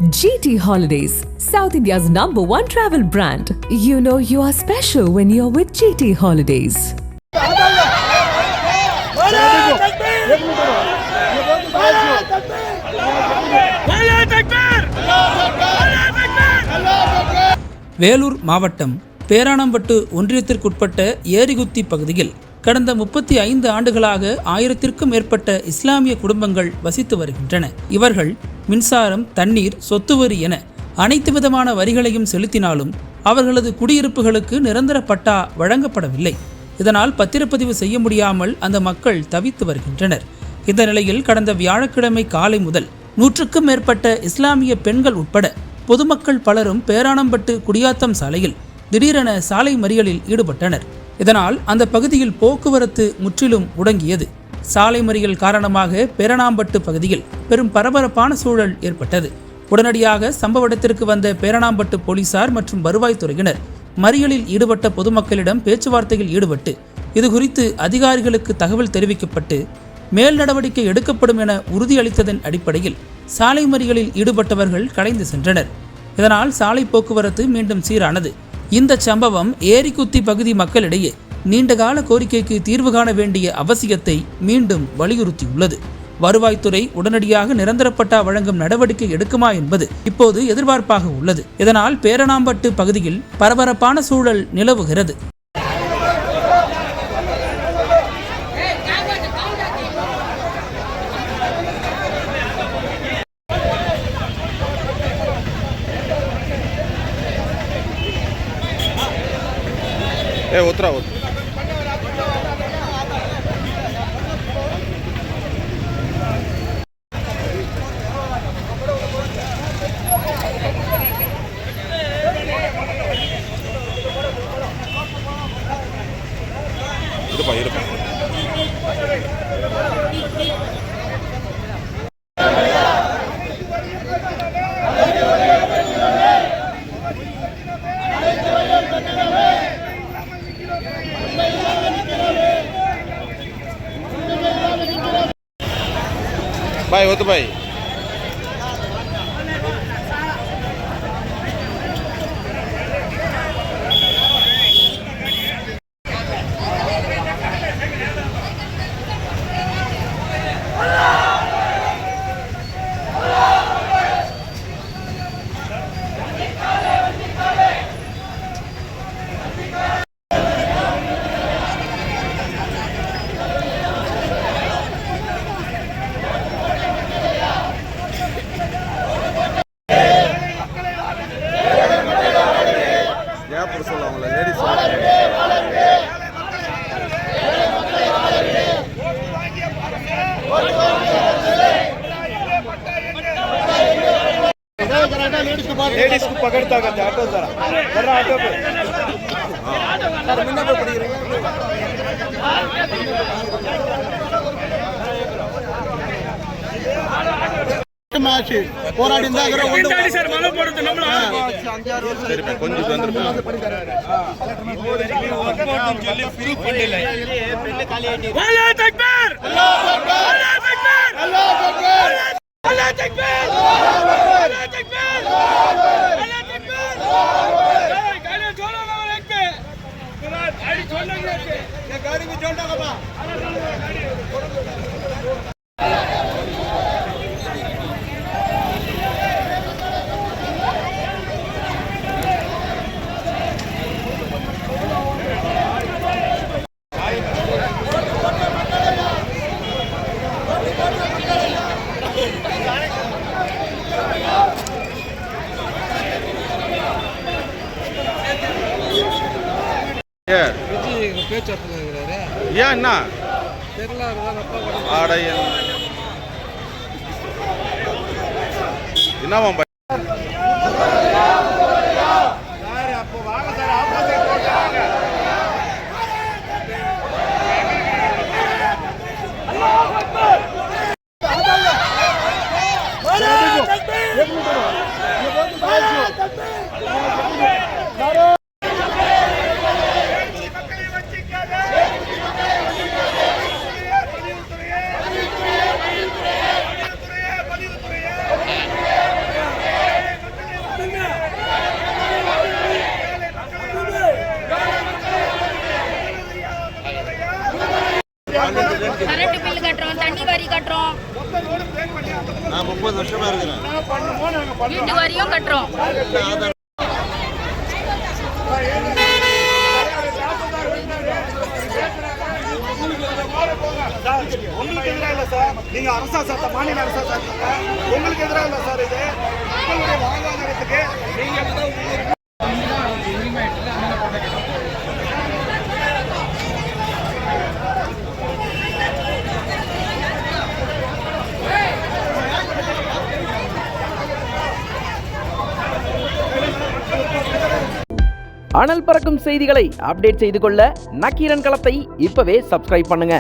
GT Holidays, South India's #1 travel brand. You know you are special when you're with GT Holidays. Vellore மாவட்டம் பேரானம்பட்டு ஒன்றியத்திற்குட்பட்ட ஏரிகுத்தி பகுதியில் கடந்த 35 ஆண்டுகளாக 1000க்கும் மேற்பட்ட இஸ்லாமிய குடும்பங்கள் வசித்து வருகின்றன. இவர்கள் மின்சாரம், தண்ணீர், சொத்து வரி என அனைத்து விதமான வரிகளையும் செலுத்தினாலும் அவர்களது குடியிருப்புகளுக்கு நிரந்தர பட்டா வழங்கப்படவில்லை. இதனால் பத்திரப்பதிவு செய்ய முடியாமல் அந்த மக்கள் தவித்து வருகின்றனர். இந்த நிலையில் கடந்த வியாழக்கிழமை காலை முதல் 100க்கும் மேற்பட்ட இஸ்லாமிய பெண்கள் உட்பட பொதுமக்கள் பலரும் பேரானம்பட்டு குடியாத்தம் சாலையில் திடீரென சாலை மறியலில் ஈடுபட்டனர். இதனால் அந்த பகுதியில் போக்குவரத்து முற்றிலும் முடங்கியது. சாலை மறியல் காரணமாக பேரணாம்பட்டு பகுதியில் பெரும் பரபரப்பான சூழல் ஏற்பட்டது. உடனடியாக சம்பவ இடத்திற்கு வந்த பேரணாம்பட்டு போலீசார் மற்றும் வருவாய்த்துறையினர் மறியலில் ஈடுபட்ட பொதுமக்களிடம் பேச்சுவார்த்தையில் ஈடுபட்டு இதுகுறித்து அதிகாரிகளுக்கு தகவல் தெரிவிக்கப்பட்டு மேல் நடவடிக்கை எடுக்கப்படும் என உறுதியளித்ததன் அடிப்படையில் சாலை மறியலில் ஈடுபட்டவர்கள் கலைந்து சென்றனர். இதனால் சாலை போக்குவரத்து மீண்டும் சீரானது. இந்த சம்பவம் ஏரிக்குத்தி பகுதி மக்களிடையே நீண்டகால கோரிக்கைக்கு தீர்வு காண வேண்டிய அவசியத்தை மீண்டும் வலியுறுத்தியுள்ளது. வருவாய்த்துறை உடனடியாக நிரந்தர பட்டா வழங்கும் நடவடிக்கை எடுக்குமா என்பது இப்போது எதிர்பார்ப்பாக உள்ளது. இதனால் பேரணாம்பட்டு பகுதியில் பரபரப்பான சூழல் நிலவுகிறது. उतरा भाई हो तो भाई लेडीज को पकड़ता करते ऑटो जरा ऑटो पे सर मुन्ना पे पड़ी रही மாச்சி போராடிந்தா அதர ஒன்று சார் மலை போறது நம்மள சரி கொஞ்சம் வந்து படிக்கறாரு ஒர்க் போட்டும் சொல்லி ஃப்ரீ பண்ணல பெல்ல காலி ஆயிட்டு அல்லாஹ் தக்பீர் அல்லாஹ் அக்பர் அல்லாஹ் அக்பர் अल्लाह तकबीर अल्लाह तकबीर अल्लाह तकबीर गाड़ी छोड़ो ना एक पे गाड़ी छोड़ना ये गाड़ी भी छोड़ना बाबा ஏன் என்ன என்னவா வீட்டு வரியும் கட்டுறோம். உங்களுக்கு எதிராக இல்லை சார், நீங்க அரசா சார்ந்த மாநில அரசா சார்ந்த உங்களுக்கு எதிராக இல்லை சார். இது உங்களுடைய வாழ்வாதாரத்துக்கு நீங்க அனல் பறக்கும் செய்திகளை அப்டேட் செய்து கொள்ள நக்கீரன் களத்தை இப்பவே சப்ஸ்கிரைப் பண்ணுங்க.